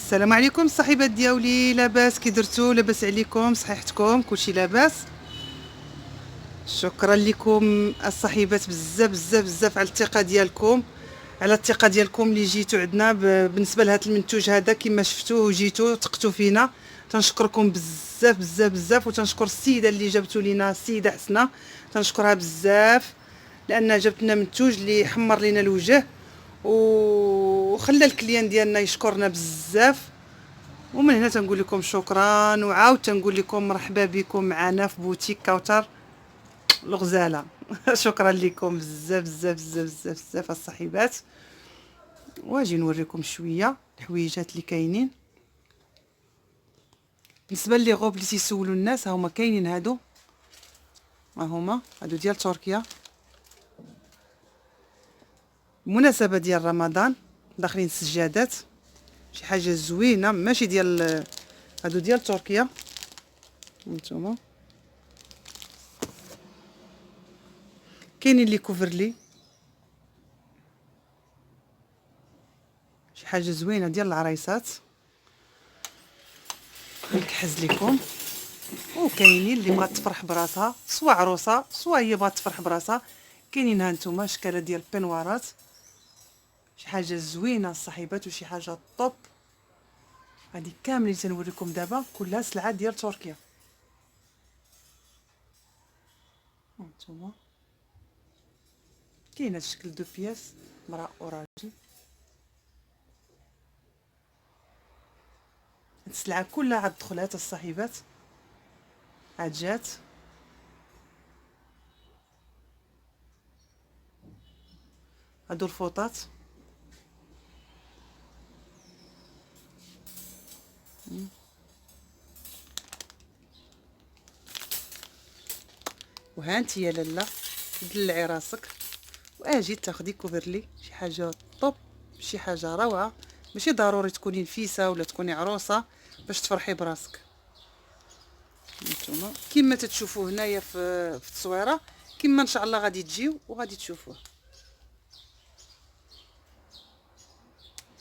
السلام عليكم الصحيبات ديالي، لاباس؟ كي درتو؟ لاباس عليكم؟ صحيحتكم؟ كلشي لاباس؟ شكرا لكم الصحيبات بزاف بزاف بزاف على الثقه ديالكم، على الثقه ديالكم اللي جيتوا عندنا بالنسبه لهذا المنتوج هذا. كما شفتوه وجيتوا ثقتوا فينا، تنشكركم بزاف بزاف بزاف. وتنشكر السيده اللي جابتوا لينا، السيده حسنه، تنشكرها بزاف لان جابت لنا منتوج اللي حمر لينا الوجه وخلى الكليان ديالنا يشكرنا بزاف. ومن هنا تنقول لكم شكرا، وعاود تنقول لكم مرحبا بكم معنا في بوتيك كوثر الغزاله. شكرا لكم بزاف بزاف بزاف بزاف بزاف الصحيبات. واجي نوريكم شويه الحويجات اللي كاينين. بالنسبه لي غوب اللي تيسولوا الناس، ها هما كاينين، هادو هادو ديال تركيا، مناسبه ديال رمضان، داخلين سجادات، شي حاجه زوينه، ماشي ديال هادو ديال تركيا. هانتوما كاينين لي كوفرلي، شي حاجه زوينه ديال العرايسات، نكحز لكم. وكاينين اللي بغات تفرح براسها، سوا عروسه سوا هي بغات تفرح براسها. كاينين ها نتوما اشكال ديال البنوارات، شي حاجه زوينه الصحيبات وشي حاجه طوب. هذه كاملين تنوريكم دابا كلها سلعه ديال تركيا. هانتوما كاين هاد الشكل دو بياس، مراه وراجل. هاد السلعه كلها عاد دخلات الصحيبات، عاد جات. هادو الفوطات، وهانتي يا لاله دلعي راسك واجي تاخدي كوفرلي، شي حاجه طوب، شي حاجه روعه. ماشي ضروري تكوني نفيسه ولا تكوني عروسه باش تفرحي براسك. نتوما كما تتشوفوا هنايا في التصويره، كما ان شاء الله غادي تجيو وغادي تشوفوه.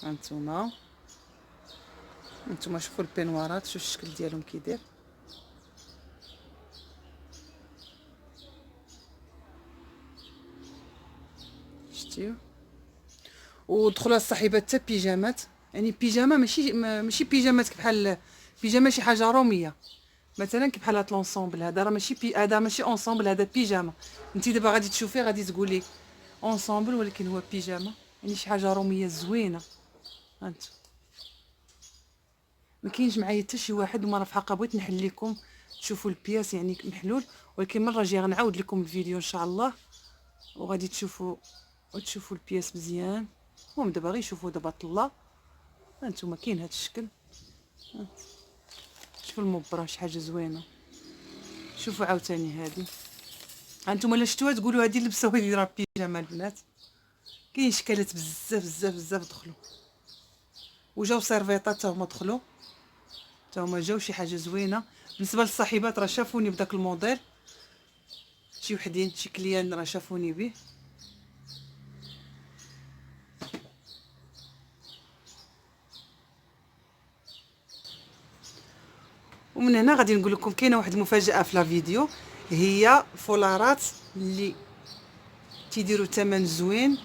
هانتوما شوفوا البنوارات، شوف الشكل ديالهم كي داير. شتيو؟ ودخلوا الصحيبات حتى بيجامات، يعني بيجاما ماشي بيجامات بحال بيجاما شي حاجه روميه مثلا، كي بحال هاد لونسومبل هذا راه هذا ماشي اونسومبل، هذا بيجاما. انت دابا غادي تشوفيه غادي تقولي اونسومبل ولكن هو بيجاما، يعني شي حاجه روميه زوينه. هانت ما كاينش معايا حتى شي واحد، وما راه في حقا بغيت نحل لكم تشوفوا البياس يعني محلول، ولكن مره جايه غنعاود لكم الفيديو ان شاء الله وغادي تشوفوا البياس مزيان. المهم دابا غير شوفوا دابا طلا. هانتوما كاين هاد الشكل، شوفوا المبره شي حاجه زوينه. شوفوا عاوتاني هادي، هانتوما الا شفتوها تقولوا هادي لبسوها لي راه بيجاما البنات. كاين شكالات بزاف بزاف بزاف دخلوا، وجاو سيرفيطات حتى هما دخلوا، حتى هما جاو شي حاجه زوينه. بالنسبه للصاحبات راه شافوني بداك الموديل، شي وحدين شي كليان راه شافوني به. ومن هنا غادي نقول لكم كاينه واحد المفاجاه في لا فيديو، هي فولارات اللي تيديروا ثمن زوين.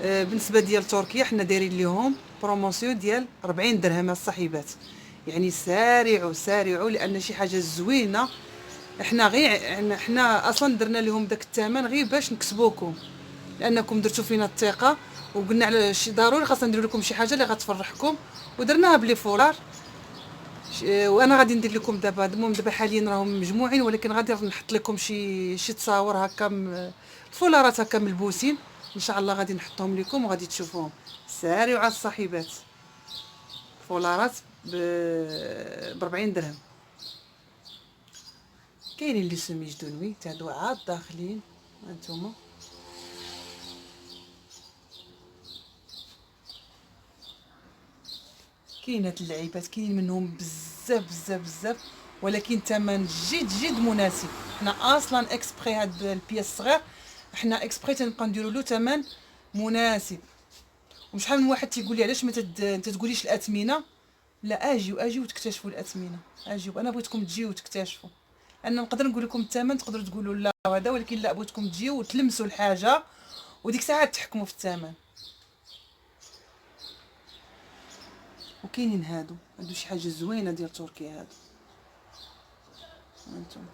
بالنسبه ديال تركيا حنا دايرين ليهم بروموسيون ديال 40 درهم الصحيبات، يعني سارعوا سارعوا لان شي حاجه زوينه. حنا اصلا درنا لهم داك الثمن غير باش نكسبوكم، لانكم درتوا فينا الثقه وقلنا على شي ضروري خاصنا ندير لكم شي حاجه اللي غتفرحكم، ودرناها بلي فولار. وانا غادي ندير لكم دابا، المهم دابا حاليا راهم مجموعين، ولكن غادي نحط لكم شي تصاور هكا الفولارات هكا ملبوسين ان شاء الله، غادي نحطهم لكم وغادي تشوفوهم. سارعوا على الصاحبات، فولارات ب 40 درهم. كاينين لي سميج دو نوي تاع هادو عاد داخلين. هانتوما كاين هاد اللعيبات كاينين منهم بزاف بزاف بزاف، ولكن ثمن جد جد مناسب. حنا اصلا اكسبري هاد البياس صغير، حنا اكسبري تنبقى نديروا له ثمن مناسب. وشحال من واحد تيقول لي علاش ما تقوليش الاثمنه، لا اجيو وتكتشفوا الاثمنه، اجيو. انا بغيتكم تجيو وتكتشفوا. انا نقدر نقول لكم الثمن تقدروا تقولوا لا هذا، ولكن لا، بغيتكم تجيو وتلمسوا الحاجه وديك الساعه تحكموا في الثمن. وكاينين هادو شي حاجه زوينه ديال تركيا هادو، هانتوما.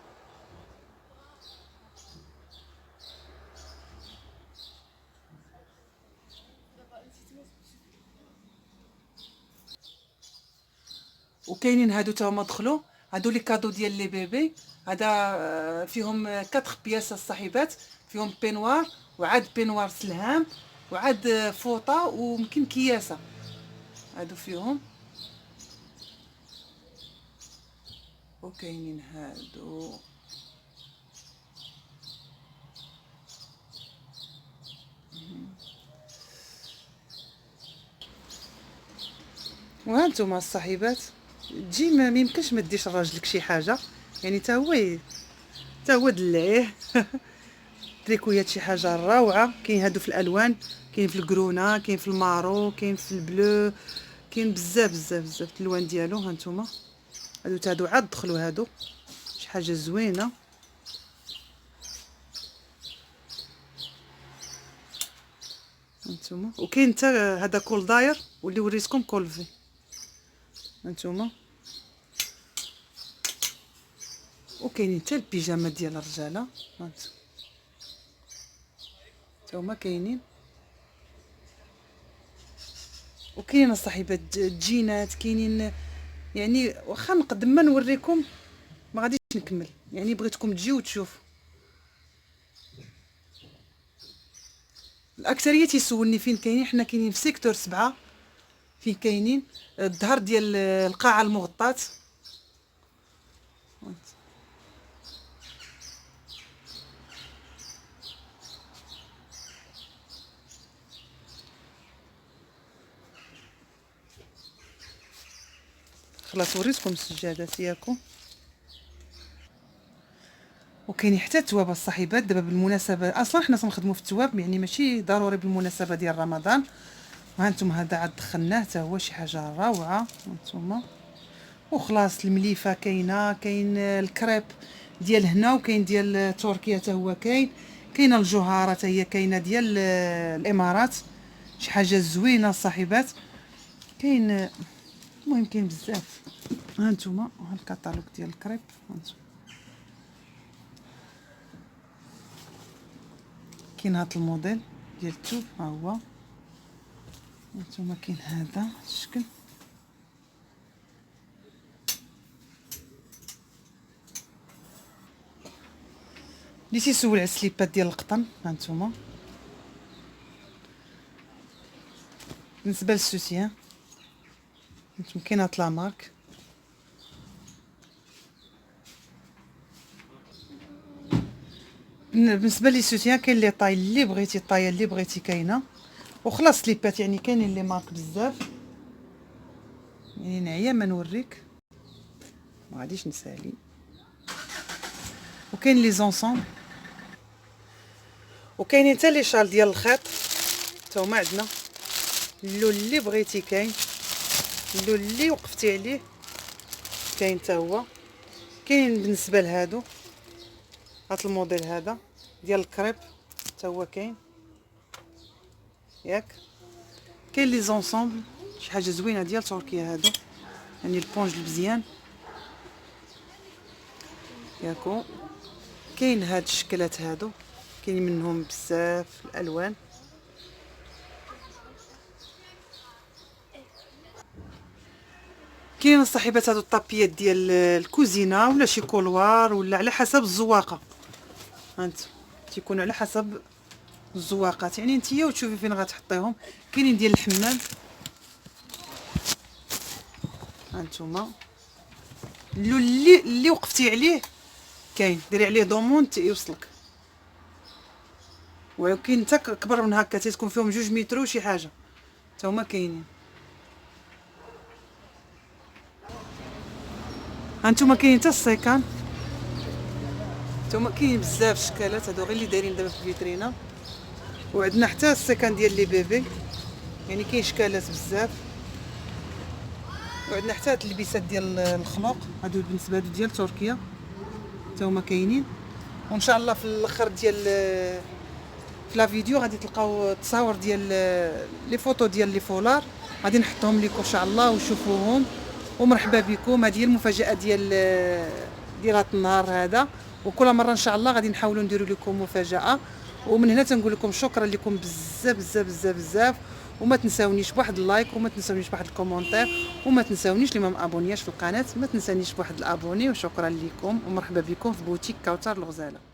وكاينين هادو تا هما دخلوا، هادو لي كادو ديال لي بيبي. هذا فيهم 4 بياس الصاحبات، فيهم بينوار وعاد بينوار سلهام وعاد فوطه وممكن كياسه. هادو فيهم. وكاينين هادو وهانتوما الصاحبات. تجي ما يمكنش ما ديش لراجلك شي حاجه، يعني تا هو دلعيه. تريكويات شي حاجه روعه. كاين هادو في الالوان، كاين في الكرونه، كاين في المارو، كاين في البلو، كاين بزاف بزاف بزاف الالوان ديالو. هانتوما هادو عاد دخلوا هادو، شي حاجه زوينه. هانتوما. وكاين حتى هذا كول داير واللي وريتكم كولفي. هانتوما. وكاينين حتى البيجامات ديال الرجاله، هانتوما هما كاينين. وكاين الصاحبات الجينات، كاينين. يعني واخا نقدم ما نوريكم ما غاديش نكمل، يعني بغيتكم تجيو وتشوفوا. الاكثريه تيسولني فين كاينين. حنا كاينين في سيكتور 7، فين كاينين الظهر ديال القاعه المغطاه. خلاص وريتكم السجادات ياكم. وكاين حتى التواب الصاحبات. دابا بالمناسبه اصلا حنا تنخدموا في التواب، يعني ماشي ضروري بالمناسبه ديال رمضان. وهانتم هذا عاد دخلناه حتى هو شي حاجه روعه. هانتوما. وخلاص المليفه كاينه، كاين الكريب ديال هنا وكاين ديال تركيا حتى هو كاينه الجوهره حتى هي كاينه ديال الامارات. شي حاجه زوينه الصاحبات. كاين المهم كاين بزاف. هانتوما ها الكاتالوج ديال الكريب. هانتوما كاين هذا الموديل ديال الثوب، ها هو. هانتوما كاين هذا الشكل. اللي تيسول على السليبات ديال القطن. هانتوما بالنسبه للسوتيان. هانتوما كاين هاد لا مارك. بالنسبه لي سوتيان كاين لي طاي اللي بغيتي، الطايه اللي بغيتي كاينه. وخلاص سليبات يعني كاينين لي مارك بزاف، يعني نعيا ما نوريك ما غاديش نسالي. وكاين لي زونسون، وكاينين حتى لي شال ديال الخيط حتى هما عندنا. اللون اللي بغيتي كاين، اللون اللي وقفتي عليه كاين حتى هو. كاين بالنسبه لهادو هاد الموديل هذا ديال الكريب حتى هو كاين ياك. كاين لي زونسومبل شي حاجه زوينه ديال تركيا هادو، يعني البونج المزيان ياكو. كاين هاد الشكلات هادو كاين منهم بزاف الالوان. كاين الصاحبات هادو الطابيات ديال الكوزينه ولا شي كولوار ولا على حسب الزواقه. هانت تيكون على حسب الزواقات، يعني نتيا وتشوفي فين غتحطيهم. كاينين ديال الحمام. هانتوما اللون اللي وقفتي عليه كاين، ديري عليه دومون يوصلك. وكاين حتى كبر من هكا تتكون فيهم 2 متر وشي حاجه حتى هما كاينين. هانتوما كاين حتى السيكان، حتى هما كاين بزاف الشكالات. هادو غير اللي دايرين دابا في الفيترينا. وعندنا حتى السيكان ديال لي بيبي، يعني كاين شكالات بزاف. وعندنا حتى هاد اللبسات ديال الخنوق، هادو بالنسبه هادو ديال تركيا حتى هما كاينين. وان شاء الله في الاخر ديال في لا فيديو غادي تلقاو التصاور ديال لي فوتو ديال لي فولار، غادي نحطهم لكم ان شاء الله وشوفوهم. ومرحبا بكم، هذه هي المفاجاه ديال هذا النهار هذا. وكل مره ان شاء الله غادي نحاولوا نديروا لكم مفاجاه. ومن هنا تنقول لكم شكرا لكم بزاف بزاف بزاف بزاف. وما تنساونيش بواحد اللايك، وما تنساونيش بواحد الكومونتير، وما تنساونيش اللي ما مابونياش في القناه ما تنسانيش بواحد الابوني. وشكرا لكم ومرحبا بكم في بوتيك كوثر الغزاله.